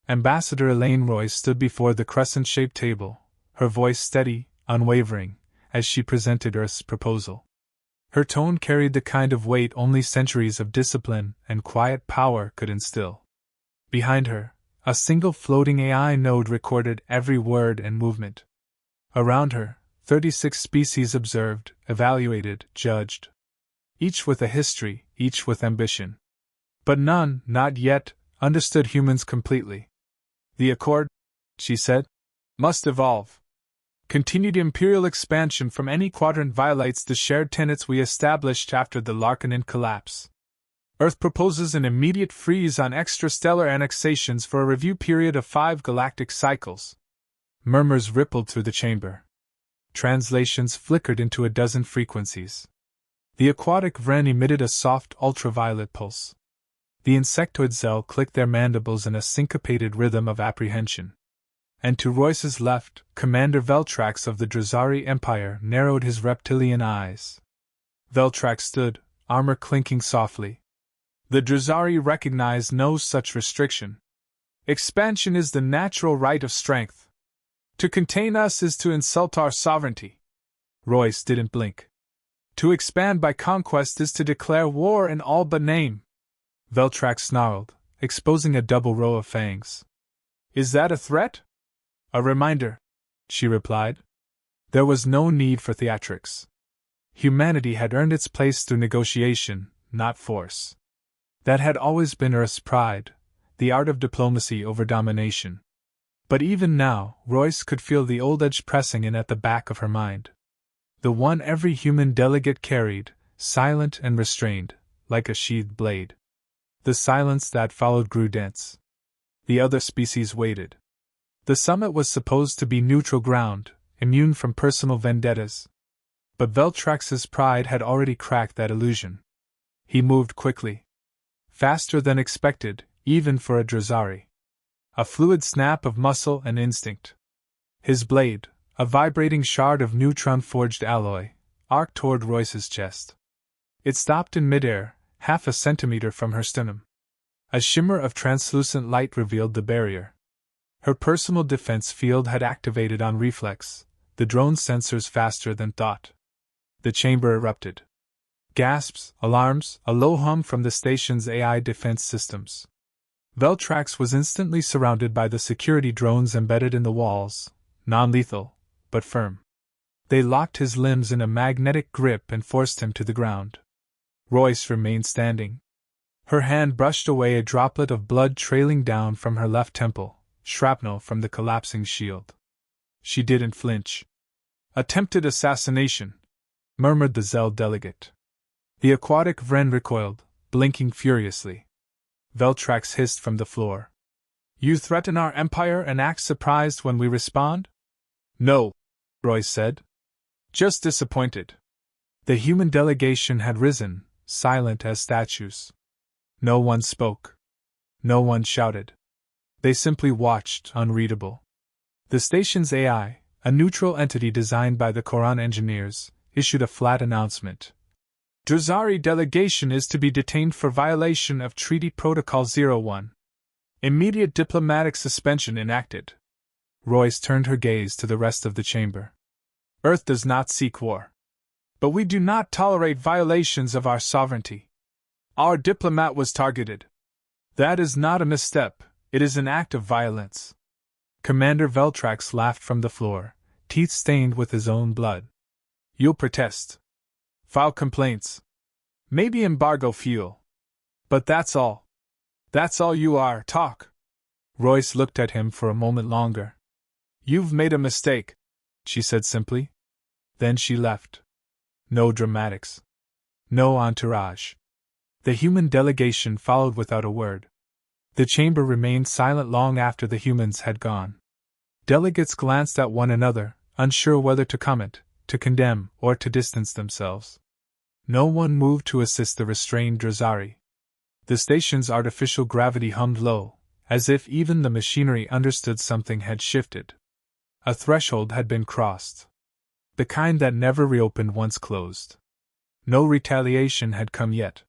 Ambassador Elaine Royce stood before the crescent-shaped table, her voice steady, unwavering, as she presented Earth's proposal. Her tone carried the kind of weight only centuries of discipline and quiet power could instill. Behind her, a single floating AI node recorded every word and movement. Around her, 36 species observed, evaluated, judged. Each with a history, each with ambition. But none, not yet, understood humans completely. The Accord, she said, must evolve. Continued imperial expansion from any quadrant violates the shared tenets we established after the Larkanin collapse. Earth proposes an immediate freeze on extrastellar annexations for a review period of 5 galactic cycles. Murmurs rippled through the chamber. Translations flickered into a dozen frequencies. The aquatic Vren emitted a soft ultraviolet pulse. The insectoid Zell clicked their mandibles in a syncopated rhythm of apprehension. And to Royce's left, Commander Veltrax of the Drazari Empire narrowed his reptilian eyes. Veltrax stood, armor clinking softly. The Drazari recognized no such restriction. Expansion is the natural right of strength. To contain us is to insult our sovereignty. Royce didn't blink. To expand by conquest is to declare war in all but name. Veltrax snarled, exposing a double row of fangs. Is that a threat? A reminder, she replied. There was no need for theatrics. Humanity had earned its place through negotiation, not force. That had always been Earth's pride, the art of diplomacy over domination. But even now, Royce could feel the old edge pressing in at the back of her mind. The one every human delegate carried, silent and restrained, like a sheathed blade. The silence that followed grew dense. The other species waited. The summit was supposed to be neutral ground, immune from personal vendettas. But Veltrax's pride had already cracked that illusion. He moved quickly. Faster than expected, even for a Drazari. A fluid snap of muscle and instinct. His blade, a vibrating shard of neutron-forged alloy, arced toward Royce's chest. It stopped in midair, half a centimeter from her sternum. A shimmer of translucent light revealed the barrier. Her personal defense field had activated on reflex, the drone's sensors faster than thought. The chamber erupted. Gasps, alarms, a low hum from the station's AI defense systems. Veltrax was instantly surrounded by the security drones embedded in the walls, non-lethal, but firm. They locked his limbs in a magnetic grip and forced him to the ground. Royce remained standing. Her hand brushed away a droplet of blood trailing down from her left temple. Shrapnel from the collapsing shield. She didn't flinch. Attempted assassination, murmured the Zell delegate. The aquatic Vren recoiled, blinking furiously. Veltrax hissed from the floor. You threaten our empire and act surprised when we respond? No, Royce said. Just disappointed. The human delegation had risen, silent as statues. No one spoke. No one shouted. They simply watched, unreadable. The station's AI, a neutral entity designed by the Koran engineers, issued a flat announcement. Drazari delegation is to be detained for violation of Treaty Protocol 01. Immediate diplomatic suspension enacted. Royce turned her gaze to the rest of the chamber. Earth does not seek war. But we do not tolerate violations of our sovereignty. Our diplomat was targeted. That is not a misstep. It is an act of violence. Commander Veltrax laughed from the floor, teeth stained with his own blood. You'll protest. File complaints. Maybe embargo fuel. But that's all. That's all you are, talk. Royce looked at him for a moment longer. You've made a mistake, she said simply. Then she left. No dramatics. No entourage. The human delegation followed without a word. The chamber remained silent long after the humans had gone. Delegates glanced at one another, unsure whether to comment, to condemn, or to distance themselves. No one moved to assist the restrained Drazari. The station's artificial gravity hummed low, as if even the machinery understood something had shifted. A threshold had been crossed. The kind that never reopened once closed. No retaliation had come yet.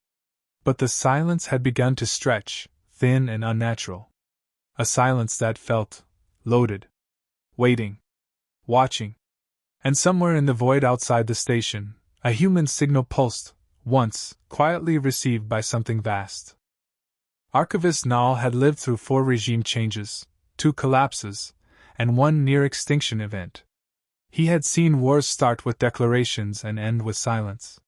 But the silence had begun to stretch, thin and unnatural. A silence that felt loaded. Waiting. Watching. And somewhere in the void outside the station, a human signal pulsed, once, quietly received by something vast. Archivist Nall had lived through 4 regime changes, 2 collapses, and 1 near-extinction event. He had seen wars start with declarations and end with silence.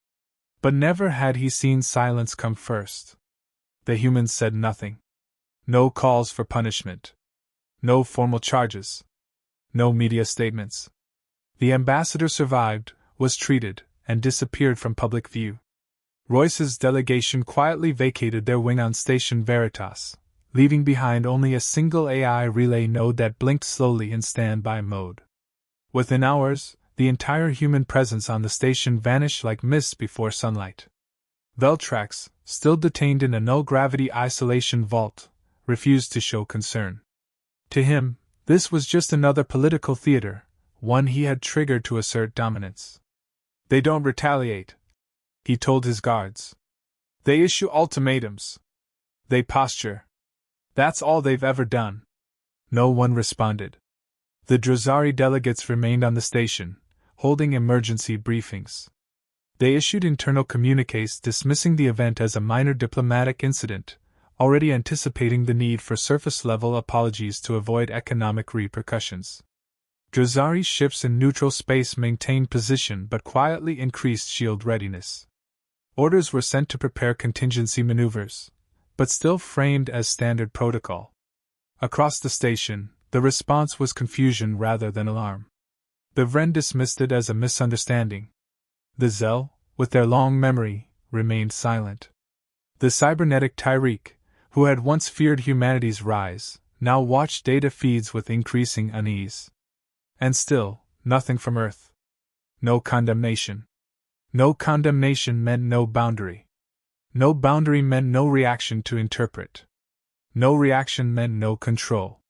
But never had he seen silence come first. The humans said nothing. No calls for punishment. No formal charges. No media statements. The ambassador survived, was treated, and disappeared from public view. Royce's delegation quietly vacated their wing on Station Veritas, leaving behind only a single AI relay node that blinked slowly in standby mode. Within hours, the entire human presence on the station vanished like mist before sunlight. Veltrax, still detained in a null-gravity isolation vault, refused to show concern. To him, this was just another political theater, one he had triggered to assert dominance. They don't retaliate, he told his guards. They issue ultimatums. They posture. That's all they've ever done. No one responded. The Drazari delegates remained on the station, holding emergency briefings. They issued internal communiques dismissing the event as a minor diplomatic incident, already anticipating the need for surface-level apologies to avoid economic repercussions. Drazari ships in neutral space maintained position but quietly increased shield readiness. Orders were sent to prepare contingency maneuvers, but still framed as standard protocol. Across the station, the response was confusion rather than alarm. The Vren dismissed it as a misunderstanding. The Zel, with their long memory, remained silent. The cybernetic Tyreek, who had once feared humanity's rise, now watched data feeds with increasing unease. And still, nothing from Earth. No condemnation. No condemnation meant no boundary. No boundary meant no reaction to interpret. No reaction meant no control.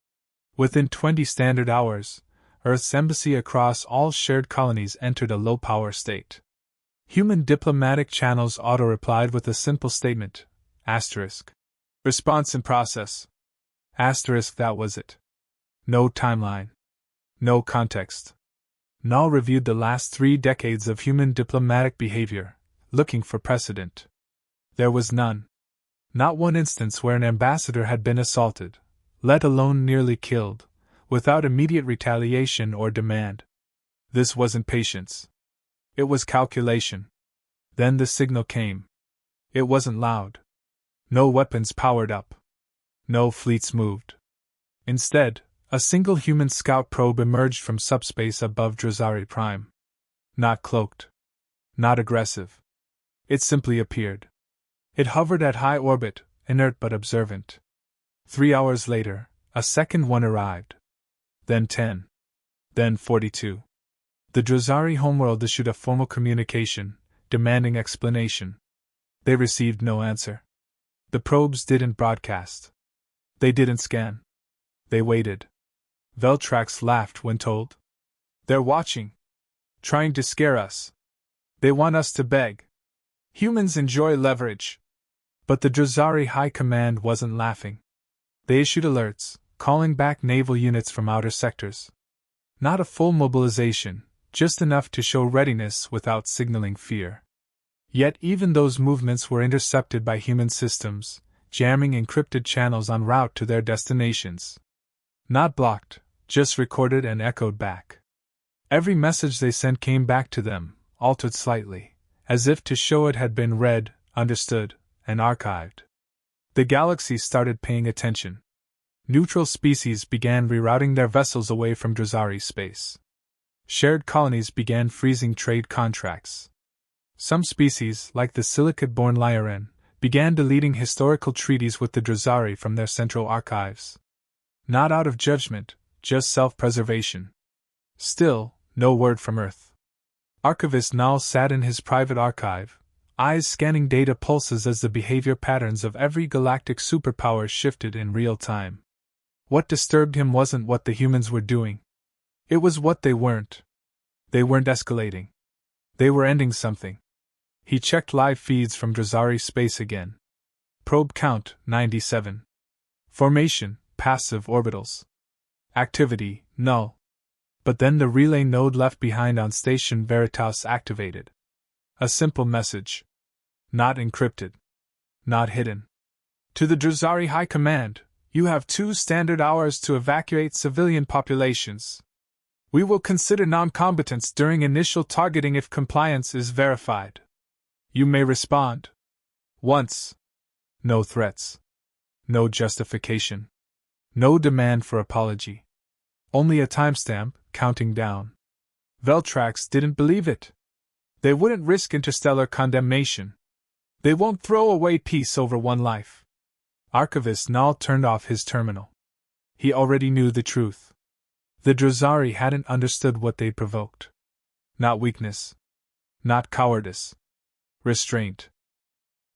Within 20 standard hours, Earth's embassy across all shared colonies entered a low-power state. Human diplomatic channels auto-replied with a simple statement, asterisk. Response in process. Asterisk, that was it. No timeline. No context. Nall reviewed the last 3 decades of human diplomatic behavior, looking for precedent. There was none. Not one instance where an ambassador had been assaulted, let alone nearly killed, without immediate retaliation or demand. This wasn't patience. It was calculation. Then the signal came. It wasn't loud. No weapons powered up. No fleets moved. Instead, a single human scout probe emerged from subspace above Drazari Prime. Not cloaked. Not aggressive. It simply appeared. It hovered at high orbit, inert but observant. 3 hours later, a second one arrived. Then 10. Then 42. The Drazari homeworld issued a formal communication, demanding explanation. They received no answer. The probes didn't broadcast. They didn't scan. They waited. Veltrax laughed when told. They're watching. Trying to scare us. They want us to beg. Humans enjoy leverage. But the Drazari High Command wasn't laughing. They issued alerts, calling back naval units from outer sectors. Not a full mobilization, just enough to show readiness without signaling fear. Yet even those movements were intercepted by human systems, jamming encrypted channels en route to their destinations. Not blocked, just recorded and echoed back. Every message they sent came back to them, altered slightly, as if to show it had been read, understood, and archived. The galaxy started paying attention. Neutral species began rerouting their vessels away from Drazari space. Shared colonies began freezing trade contracts. Some species, like the silicate-born Lyran, began deleting historical treaties with the Drazari from their central archives. Not out of judgment, just self-preservation. Still, no word from Earth. Archivist Nall sat in his private archive, eyes scanning data pulses as the behavior patterns of every galactic superpower shifted in real time. What disturbed him wasn't what the humans were doing. It was what they weren't. They weren't escalating. They were ending something. He checked live feeds from Drazari space again. Probe count, 97. Formation, passive orbitals. Activity, null. But then the relay node left behind on Station Veritas activated. A simple message. Not encrypted. Not hidden. To the Druzari High Command, you have 2 standard hours to evacuate civilian populations. We will consider non-combatants during initial targeting if compliance is verified. You may respond. Once. No threats. No justification. No demand for apology. Only a timestamp, counting down. Veltrax didn't believe it. They wouldn't risk interstellar condemnation. They won't throw away peace over one life. Archivist Null turned off his terminal. He already knew the truth. The Druzari hadn't understood what they provoked. Not weakness. Not cowardice. Restraint.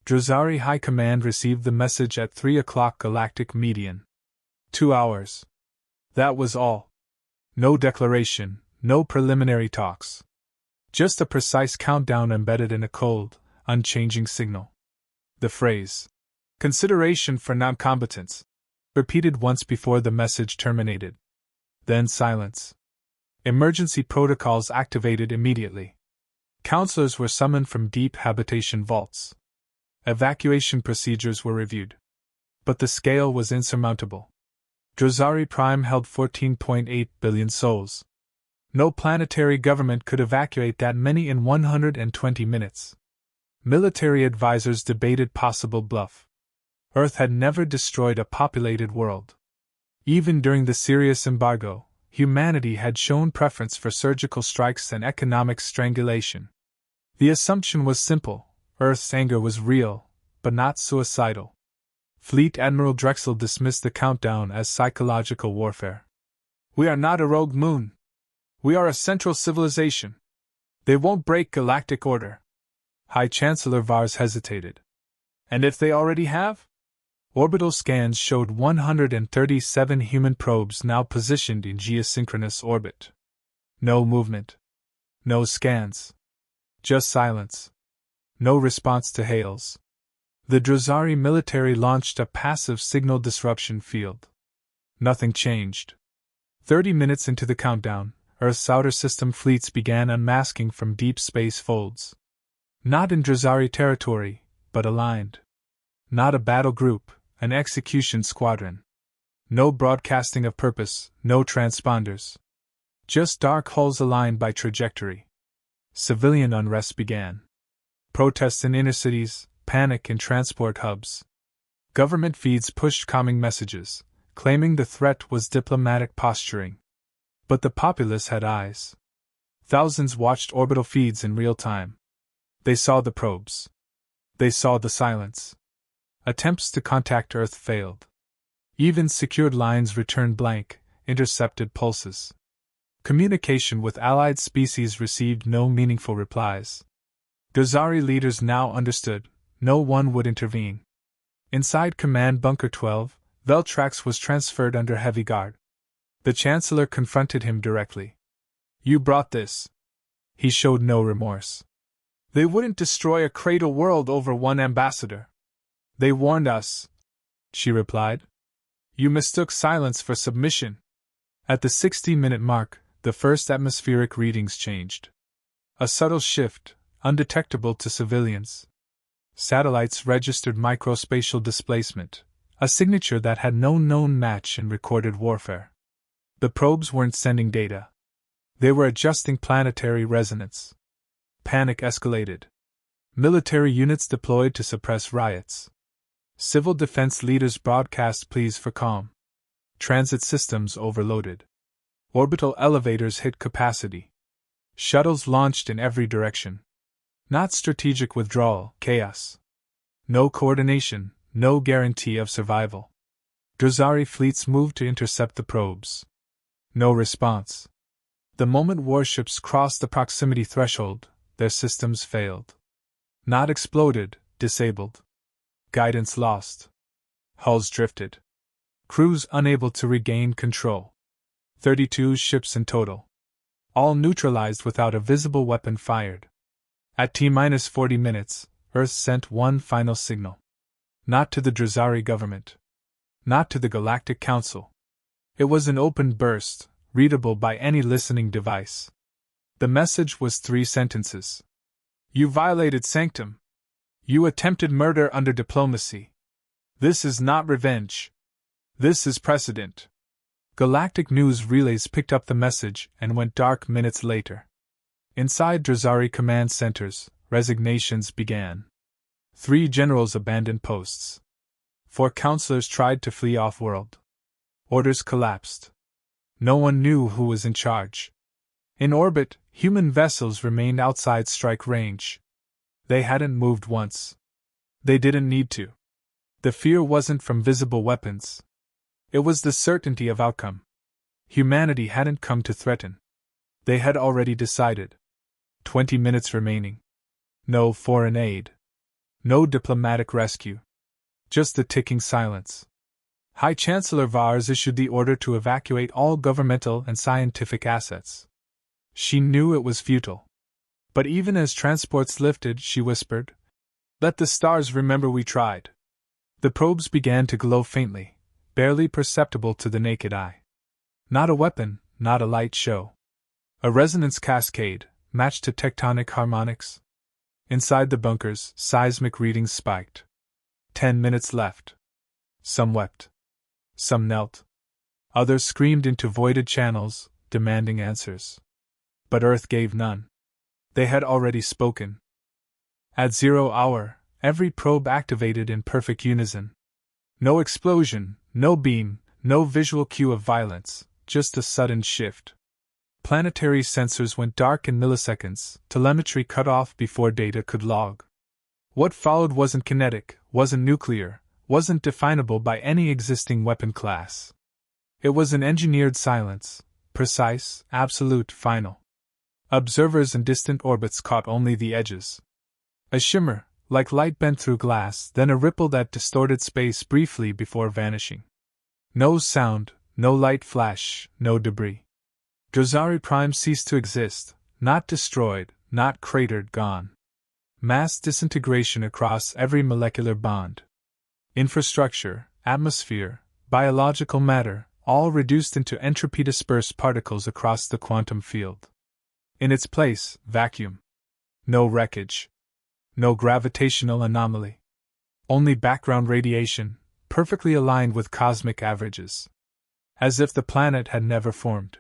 Druzari High Command received the message at 3 o'clock Galactic median. 2 hours. That was all. No declaration, no preliminary talks. Just a precise countdown embedded in a cold, unchanging signal. The phrase, "consideration for non-combatants," repeated once before the message terminated. Then silence. Emergency protocols activated immediately. Counselors were summoned from deep habitation vaults. Evacuation procedures were reviewed. But the scale was insurmountable. Druzari Prime held 14.8 billion souls. No planetary government could evacuate that many in 120 minutes. Military advisors debated possible bluff. Earth had never destroyed a populated world. Even during the Sirius embargo, humanity had shown preference for surgical strikes and economic strangulation. The assumption was simple: Earth's anger was real, but not suicidal. Fleet Admiral Drexel dismissed the countdown as psychological warfare. "We are not a rogue moon. We are a central civilization. They won't break galactic order." High Chancellor Vars hesitated. "And if they already have?" Orbital scans showed 137 human probes now positioned in geosynchronous orbit. No movement. No scans. Just silence. No response to hails. The Druzari military launched a passive signal disruption field. Nothing changed. 30 minutes into the countdown, Earth's outer system fleets began unmasking from deep space folds. Not in Druzari territory, but aligned. Not a battle group, an execution squadron. No broadcasting of purpose, no transponders. Just dark hulls aligned by trajectory. Civilian unrest began. Protests in inner cities, panic in transport hubs. Government feeds pushed calming messages, claiming the threat was diplomatic posturing. But the populace had eyes. Thousands watched orbital feeds in real time. They saw the probes. They saw the silence. Attempts to contact Earth failed. Even secured lines returned blank, intercepted pulses. Communication with allied species received no meaningful replies. Druzari leaders now understood, no one would intervene. Inside Command Bunker 12, Veltrax was transferred under heavy guard. The Chancellor confronted him directly. "You brought this." He showed no remorse. "They wouldn't destroy a cradle world over one ambassador." "They warned us," she replied. "You mistook silence for submission." At the 60-minute mark, the first atmospheric readings changed. A subtle shift, undetectable to civilians. Satellites registered microspatial displacement, a signature that had no known match in recorded warfare. The probes weren't sending data. They were adjusting planetary resonance. Panic escalated. Military units deployed to suppress riots. Civil defense leaders broadcast pleas for calm. Transit systems overloaded. Orbital elevators hit capacity. Shuttles launched in every direction. Not strategic withdrawal, chaos. No coordination, no guarantee of survival. Druzari fleets moved to intercept the probes. No response. The moment warships crossed the proximity threshold, their systems failed. Not exploded, disabled. Guidance lost. Hulls drifted. Crews unable to regain control. 32 ships in total. All neutralized without a visible weapon fired. At T-minus 40 minutes, Earth sent one final signal. Not to the Druzari government. not to the Galactic Council. It was an open burst, readable by any listening device. The message was 3 sentences. You violated sanctum. You attempted murder under diplomacy. This is not revenge. This is precedent. Galactic news relays picked up the message and went dark minutes later. Inside Drazari command centers, resignations began. 3 generals abandoned posts. 4 counselors tried to flee off-world. Orders collapsed. No one knew who was in charge. In orbit, human vessels remained outside strike range. They hadn't moved once. They didn't need to. The fear wasn't from visible weapons. It was the certainty of outcome. Humanity hadn't come to threaten. They had already decided. 20 minutes remaining. No foreign aid. No diplomatic rescue. Just the ticking silence. High Chancellor Vars issued the order to evacuate all governmental and scientific assets. She knew it was futile. But even as transports lifted, she whispered, "Let the stars remember we tried." The probes began to glow faintly, barely perceptible to the naked eye. Not a weapon, not a light show. A resonance cascade, matched to tectonic harmonics. Inside the bunkers, seismic readings spiked. 10 minutes left. Some wept. Some knelt. Others screamed into voided channels, demanding answers. But Earth gave none. They had already spoken. At 0 hour, every probe activated in perfect unison. No explosion, no beam, no visual cue of violence, just a sudden shift. Planetary sensors went dark in milliseconds, telemetry cut off before data could log. What followed wasn't kinetic, wasn't nuclear, wasn't definable by any existing weapon class. It was an engineered silence, precise, absolute, final. Observers in distant orbits caught only the edges. A shimmer, like light bent through glass, then a ripple that distorted space briefly before vanishing. No sound, no light flash, no debris. Drazari Prime ceased to exist, not destroyed, not cratered, gone. Mass disintegration across every molecular bond. Infrastructure, atmosphere, biological matter, all reduced into entropy-dispersed particles across the quantum field. In its place, vacuum. No wreckage. No gravitational anomaly. Only background radiation, perfectly aligned with cosmic averages. As if the planet had never formed.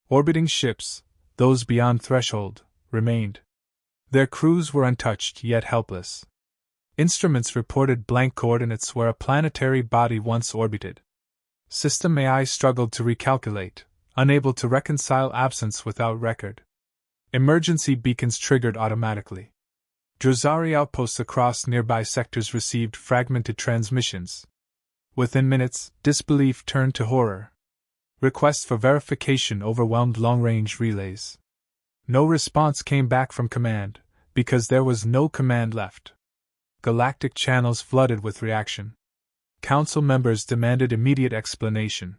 Orbiting ships, those beyond threshold, remained. Their crews were untouched yet helpless. Instruments reported blank coordinates where a planetary body once orbited. System AI struggled to recalculate, unable to reconcile absence without record. Emergency beacons triggered automatically. Drazari outposts across nearby sectors received fragmented transmissions. Within minutes, disbelief turned to horror. Requests for verification overwhelmed long-range relays. No response came back from command, because there was no command left. Galactic channels flooded with reaction. Council members demanded immediate explanation.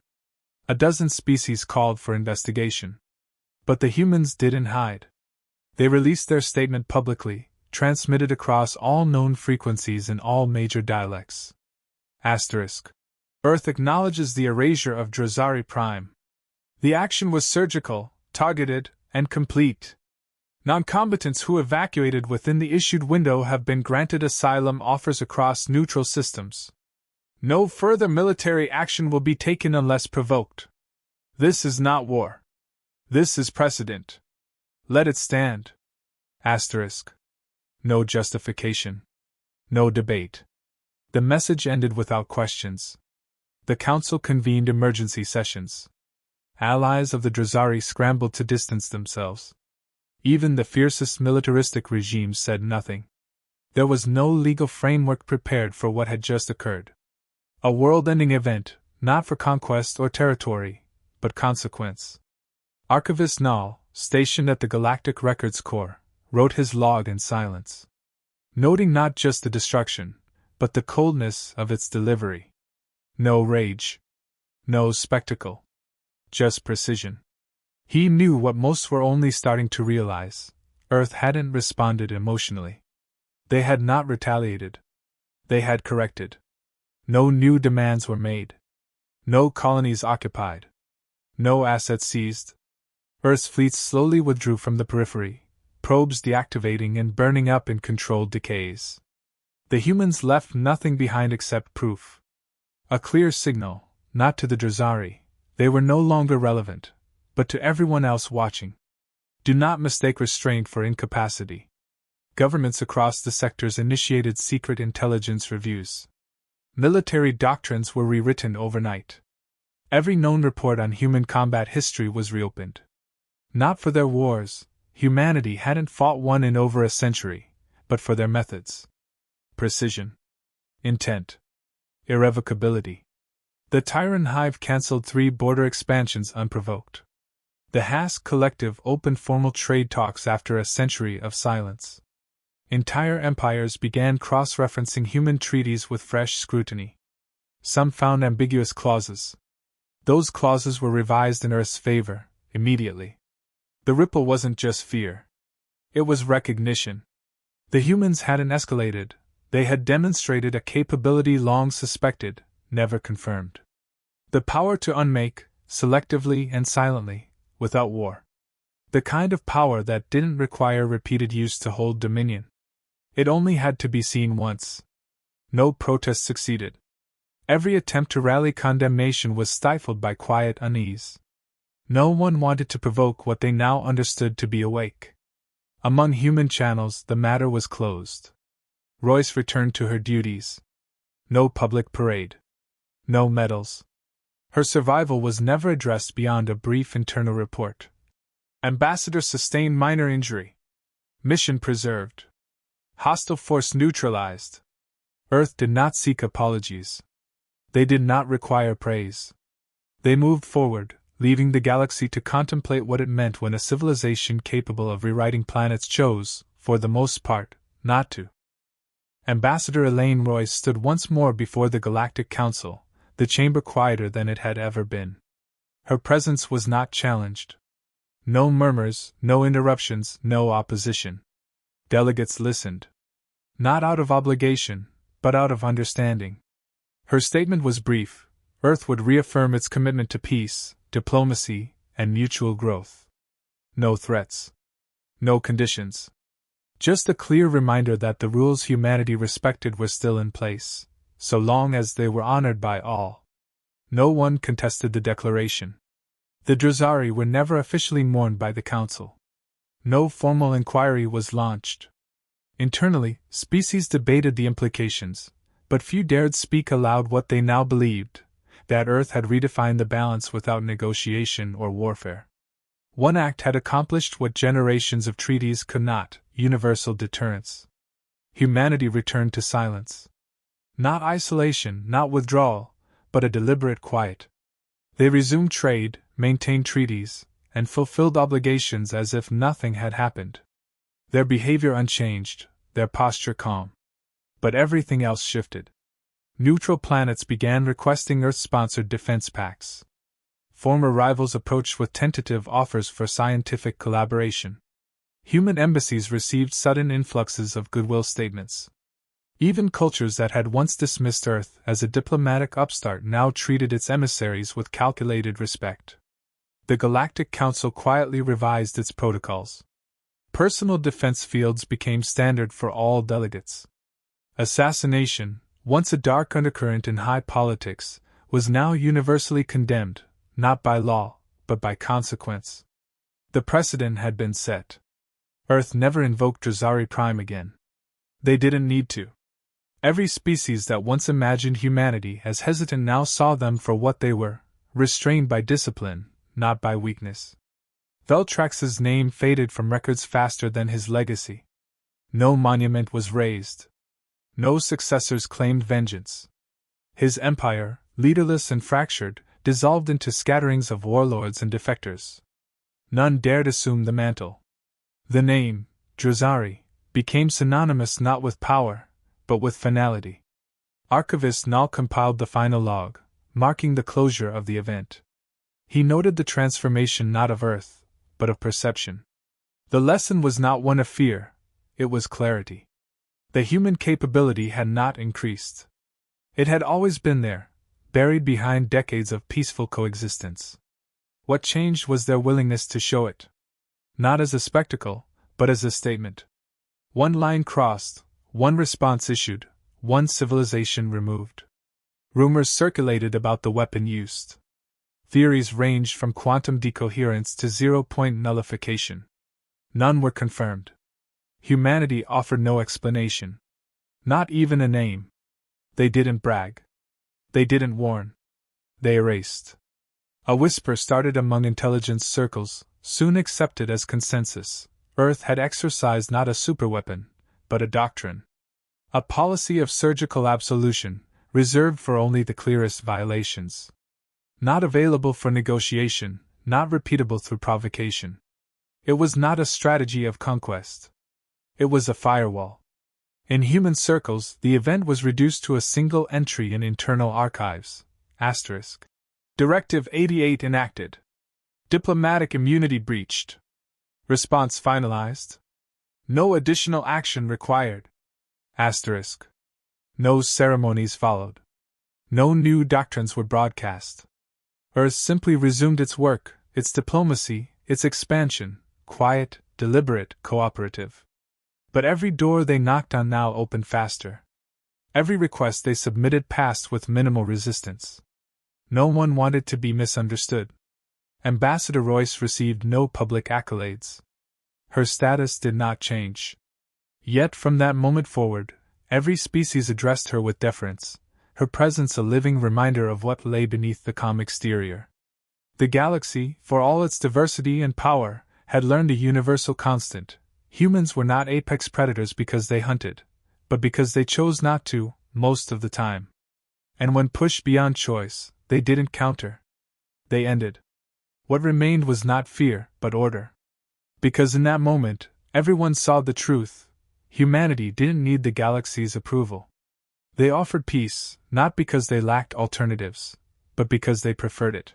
A dozen species called for investigation. But the humans didn't hide. They released their statement publicly, transmitted across all known frequencies in all major dialects. Asterisk. Earth acknowledges the erasure of Drazari Prime. The action was surgical, targeted, and complete. Non-combatants who evacuated within the issued window have been granted asylum offers across neutral systems. No further military action will be taken unless provoked. This is not war. This is precedent. Let it stand. Asterisk. No justification. No debate. The message ended without questions. The Council convened emergency sessions. Allies of the Drazari scrambled to distance themselves. Even the fiercest militaristic regimes said nothing. There was no legal framework prepared for what had just occurred. A world-ending event, not for conquest or territory, but consequence. Archivist Nall, stationed at the Galactic Records Corps, wrote his log in silence. Noting not just the destruction, but the coldness of its delivery. No rage. No spectacle. Just precision. He knew what most were only starting to realize. Earth hadn't responded emotionally. They had not retaliated. They had corrected. No new demands were made. No colonies occupied. No assets seized. Earth's fleets slowly withdrew from the periphery, probes deactivating and burning up in controlled decays. The humans left nothing behind except proof. A clear signal, not to the Drazari, they were no longer relevant, but to everyone else watching. Do not mistake restraint for incapacity. Governments across the sectors initiated secret intelligence reviews. Military doctrines were rewritten overnight. Every known report on human combat history was reopened. Not for their wars, humanity hadn't fought one in over a century, but for their methods. Precision. Intent. Irrevocability. The Tyran Hive cancelled 3 border expansions unprovoked. The Hask Collective opened formal trade talks after a century of silence. Entire empires began cross-referencing human treaties with fresh scrutiny. Some found ambiguous clauses. Those clauses were revised in Earth's favor, immediately. The ripple wasn't just fear. It was recognition. The humans hadn't escalated, they had demonstrated a capability long suspected, never confirmed. The power to unmake, selectively and silently, without war. The kind of power that didn't require repeated use to hold dominion. It only had to be seen once. No protest succeeded. Every attempt to rally condemnation was stifled by quiet unease. No one wanted to provoke what they now understood to be awake. Among human channels, the matter was closed. Royce returned to her duties. No public parade. No medals. Her survival was never addressed beyond a brief internal report. Ambassador sustained minor injury. Mission preserved. Hostile force neutralized. Earth did not seek apologies. They did not require praise. They moved forward, leaving the galaxy to contemplate what it meant when a civilization capable of rewriting planets chose, for the most part, not to. Ambassador Elaine Royce stood once more before the Galactic Council, the chamber quieter than it had ever been. Her presence was not challenged. No murmurs, no interruptions, no opposition. Delegates listened. Not out of obligation, but out of understanding. Her statement was brief. Earth would reaffirm its commitment to peace, diplomacy, and mutual growth. No threats. No conditions. Just a clear reminder that the rules humanity respected were still in place, so long as they were honored by all. No one contested the declaration. The Drazari were never officially mourned by the Council. No formal inquiry was launched. Internally, species debated the implications, but few dared speak aloud what they now believed, that Earth had redefined the balance without negotiation or warfare. One act had accomplished what generations of treaties could not: universal deterrence. Humanity returned to silence. Not isolation, not withdrawal, but a deliberate quiet. They resumed trade, maintained treaties, and fulfilled obligations as if nothing had happened. Their behavior unchanged, their posture calm. But everything else shifted. Neutral planets began requesting Earth-sponsored defense pacts. Former rivals approached with tentative offers for scientific collaboration. Human embassies received sudden influxes of goodwill statements. Even cultures that had once dismissed Earth as a diplomatic upstart now treated its emissaries with calculated respect. The Galactic Council quietly revised its protocols. Personal defense fields became standard for all delegates. Assassination, once a dark undercurrent in high politics, was now universally condemned, not by law, but by consequence. The precedent had been set. Earth never invoked Drazari Prime again. They didn't need to. Every species that once imagined humanity as hesitant now saw them for what they were, restrained by discipline, not by weakness. Veltrax's name faded from records faster than his legacy. No monument was raised. No successors claimed vengeance. His empire, leaderless and fractured, dissolved into scatterings of warlords and defectors. None dared assume the mantle. The name, Drazari, became synonymous not with power, but with finality. Archivist Null compiled the final log, marking the closure of the event. He noted the transformation not of Earth, but of perception. The lesson was not one of fear, it was clarity. The human capability had not increased. It had always been there, buried behind decades of peaceful coexistence. What changed was their willingness to show it. Not as a spectacle, but as a statement. One line crossed, one response issued, one civilization removed. Rumors circulated about the weapon used. Theories ranged from quantum decoherence to zero-point nullification. None were confirmed. Humanity offered no explanation. Not even a name. They didn't brag. They didn't warn. They erased. A whisper started among intelligence circles, soon accepted as consensus. Earth had exercised not a superweapon, but a doctrine. A policy of surgical absolution, reserved for only the clearest violations. Not available for negotiation, not repeatable through provocation. It was not a strategy of conquest. It was a firewall. In human circles, the event was reduced to a single entry in internal archives. Asterisk. Directive 88 enacted. Diplomatic immunity breached. Response finalized. No additional action required. Asterisk. No ceremonies followed. No new doctrines were broadcast. Earth simply resumed its work, its diplomacy, its expansion, quiet, deliberate, cooperative. But every door they knocked on now opened faster. Every request they submitted passed with minimal resistance. No one wanted to be misunderstood. Ambassador Royce received no public accolades. Her status did not change. Yet from that moment forward, every species addressed her with deference, her presence a living reminder of what lay beneath the calm exterior. The galaxy, for all its diversity and power, had learned a universal constant. Humans were not apex predators because they hunted, but because they chose not to, most of the time. And when pushed beyond choice, they didn't counter. They ended. What remained was not fear, but order. Because in that moment, everyone saw the truth. Humanity didn't need the galaxy's approval. They offered peace, not because they lacked alternatives, but because they preferred it.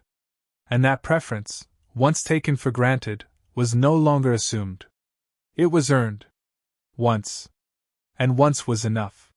And that preference, once taken for granted, was no longer assumed. It was earned. Once. And once was enough.